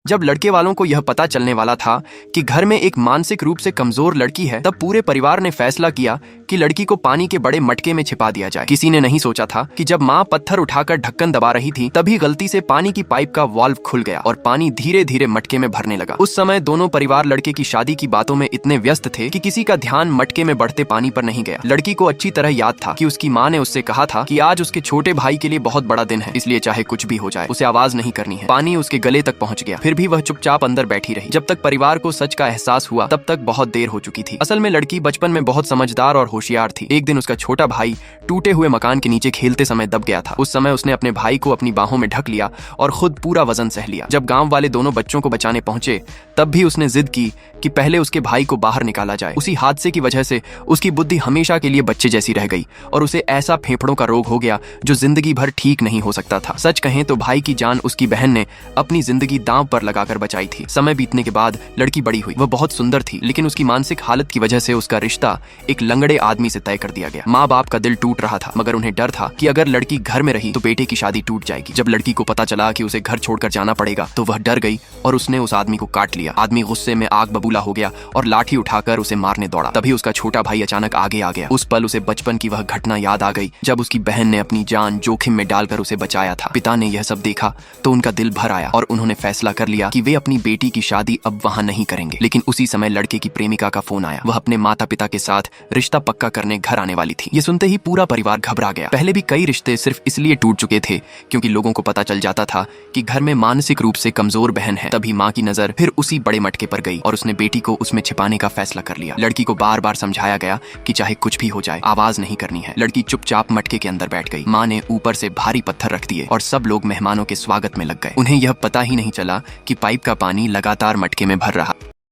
जब लड़के वालों को यह पता चलने वाला था कि घर में एक मानसिक रूप से कमजोर लड़की है, तब पूरे परिवार ने फैसला किया कि लड़की को पानी के बड़े मटके में छिपा दिया जाए। किसी ने नहीं सोचा था कि जब माँ पत्थर उठाकर ढक्कन दबा रही थी, तभी गलती से पानी की पाइप का वाल्व खुल गया और पानी धीरे धीरे मटके में भरने लगा। उस समय दोनों परिवार लड़के की शादी की बातों में इतने व्यस्त थे कि किसी का ध्यान मटके में बढ़ते पानी पर नहीं गया। लड़की को अच्छी तरह याद था कि उसकी माँ ने उससे कहा था कि आज उसके छोटे भाई के लिए बहुत बड़ा दिन है, इसलिए चाहे कुछ भी हो जाए उसे आवाज नहीं करनी है। पानी उसके गले तक पहुंच गया, फिर भी वह चुपचाप अंदर बैठी रही। जब तक परिवार को सच का एहसास हुआ, तब तक बहुत देर हो चुकी थी। असल में लड़की बचपन में बहुत समझदार और होशियार थी। एक दिन उसका छोटा भाई टूटे हुए मकान के नीचे खेलते समय दब गया था। उस समय उसने अपने भाई को अपनी बाहों में ढक लिया और खुद पूरा वजन सह लिया। जब गांव वाले दोनों बच्चों को बचाने पहुंचे, तब भी उसने जिद की कि पहले उसके भाई को बाहर निकाला जाए। उसी हादसे की वजह से उसकी बुद्धि हमेशा के लिए बच्चे जैसी रह गई और उसे ऐसा फेफड़ों का रोग हो गया जो जिंदगी भर ठीक नहीं हो सकता था। सच कहें तो भाई की जान उसकी बहन ने अपनी जिंदगी दांव पर लगाकर बचाई थी। समय बीतने के बाद लड़की बड़ी हुई। वह बहुत सुंदर थी, लेकिन उसकी मानसिक हालत की वजह से उसका रिश्ता एक लंगड़े आदमी से तय कर दिया गया। माँ बाप का दिल टूट रहा था, मगर उन्हें डर था कि अगर लड़की घर में रही तो बेटे की शादी टूट जाएगी। जब लड़की को पता चला कि उसे घर छोड़कर जाना पड़ेगा, तो वह डर गई और उसने उस आदमी को काट लिया। आदमी गुस्से में आग बबूला हो गया और लाठी उठाकर उसे मारने दौड़ा। तभी उसका छोटा भाई अचानक आगे आ गया। उस पल उसे बचपन की वह घटना याद आ गई जब उसकी बहन ने अपनी जान जोखिम में डालकर उसे बचाया था। पिता ने यह सब देखा तो उनका दिल भर आया और उन्होंने फैसला कर लिया कि वे अपनी बेटी की शादी अब वहां नहीं करेंगे। लेकिन उसी समय लड़के की प्रेमिका का फोन आया। वह अपने माता पिता के साथ रिश्ता पक्का करने घर आने वाली थी। ये सुनते ही पूरा परिवार घबरा गया। पहले भी कई रिश्ते सिर्फ इसलिए टूट चुके थे क्योंकि लोगों को पता चल जाता था कि घर में मानसिक रूप से कमजोर बहन है। तभी माँ की नजर फिर उसी बड़े मटके पर गई और उसने बेटी को उसमें छिपाने का फैसला कर लिया। लड़की को बार बार समझाया गया कि चाहे कुछ भी हो जाए, आवाज नहीं करनी है। लड़की चुपचाप मटके के अंदर बैठ गई। माँ ने ऊपर से भारी पत्थर रख दिए और सब लोग मेहमानों के स्वागत में लग गए। उन्हें यह पता ही नहीं चला कि पाइप का पानी लगातार मटके में भर रहा।